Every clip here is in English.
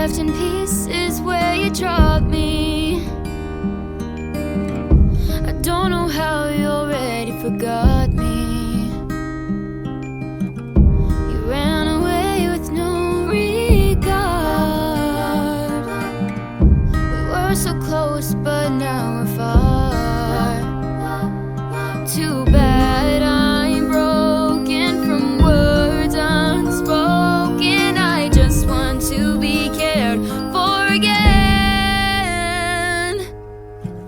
Left in pieces where you dropped me. I don't know how you already forgot me. You ran away with no regard. We were so close, but now we're far. Too bad I'm broken from words unspoken. I just want to be cared for again.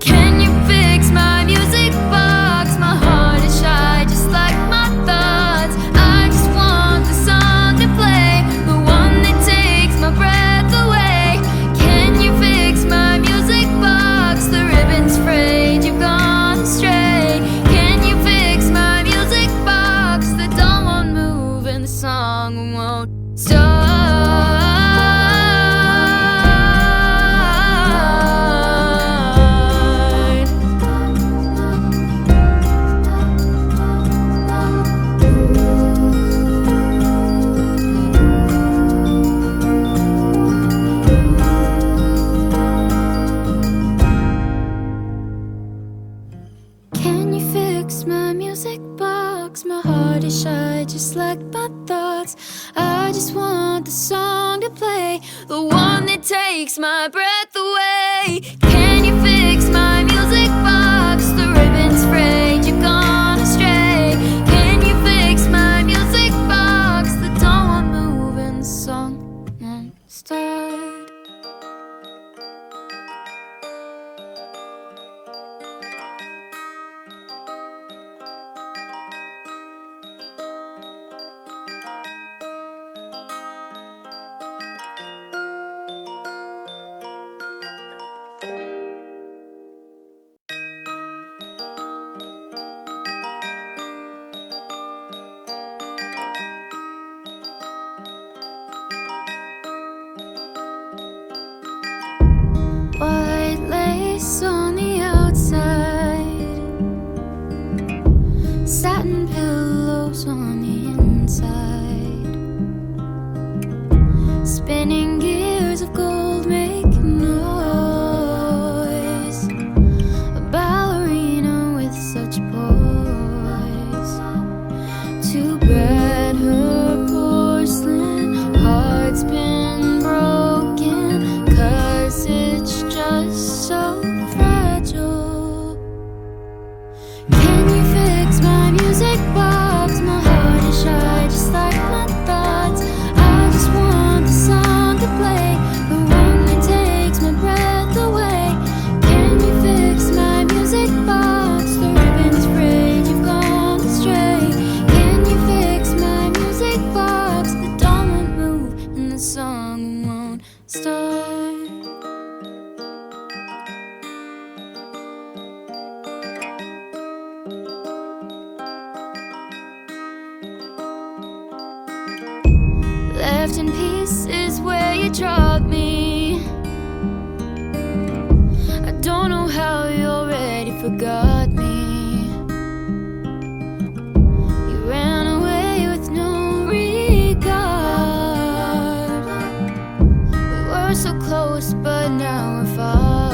Can you fix my music box? My heart is shy, just like my thoughts. I just want the song to play, the one that takes my breath away. Can you fix my music box? The ribbon's frayed, you've gone astray. Can you fix my music box? The doll won't move and the song won't start. Can you fix my music box? My heart is shy, just like my thoughts. I just want the song to play, the one that takes my breath away. Can you fix my music box? The ribbon's frayed, you've gone astray. Can you fix my music box? The doll won't move and the song won't start. White lace on the outside, satin pillows on the inside, spinning gears of gold making noise. A ballerina with such poise. Too bad her porcelain heart's been broken, 'cause it's just so fragile. Can you fix my music box? My heart is shy, just like my thoughts. I just want the song to play, the one that takes my breath away. Can you fix my music box? The ribbon's frayed, you've gone astray. Can you fix my music box? The doll won't move and the song won't start. Left in pieces where you dropped me. I don't know how you already forgot me. You ran away with no regard. We were so close, but now we're far.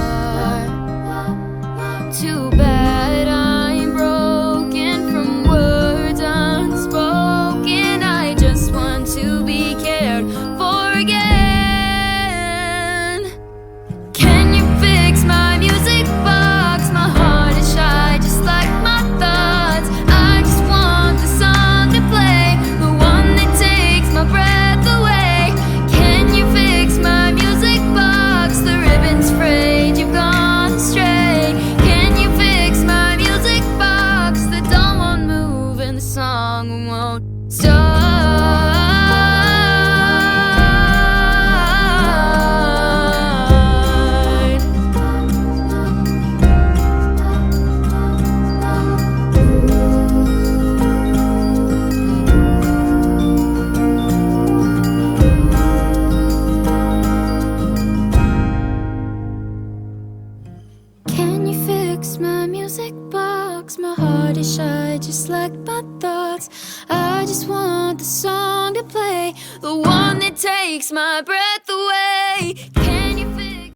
Too bad I'm broken from words unspoken. I just want to be cared for again. Can you fix my music box? My heart is shy, just like my thoughts. I just want the song to play, the one that takes my breath away. Can you fix my music box? The ribbon's frayed, you've gone astray. Can you fix my music box? The doll won't move and the song won't start. Can you fix my music box? My heart is shy, just like my thoughts. I just want the song to play, the one that takes my breath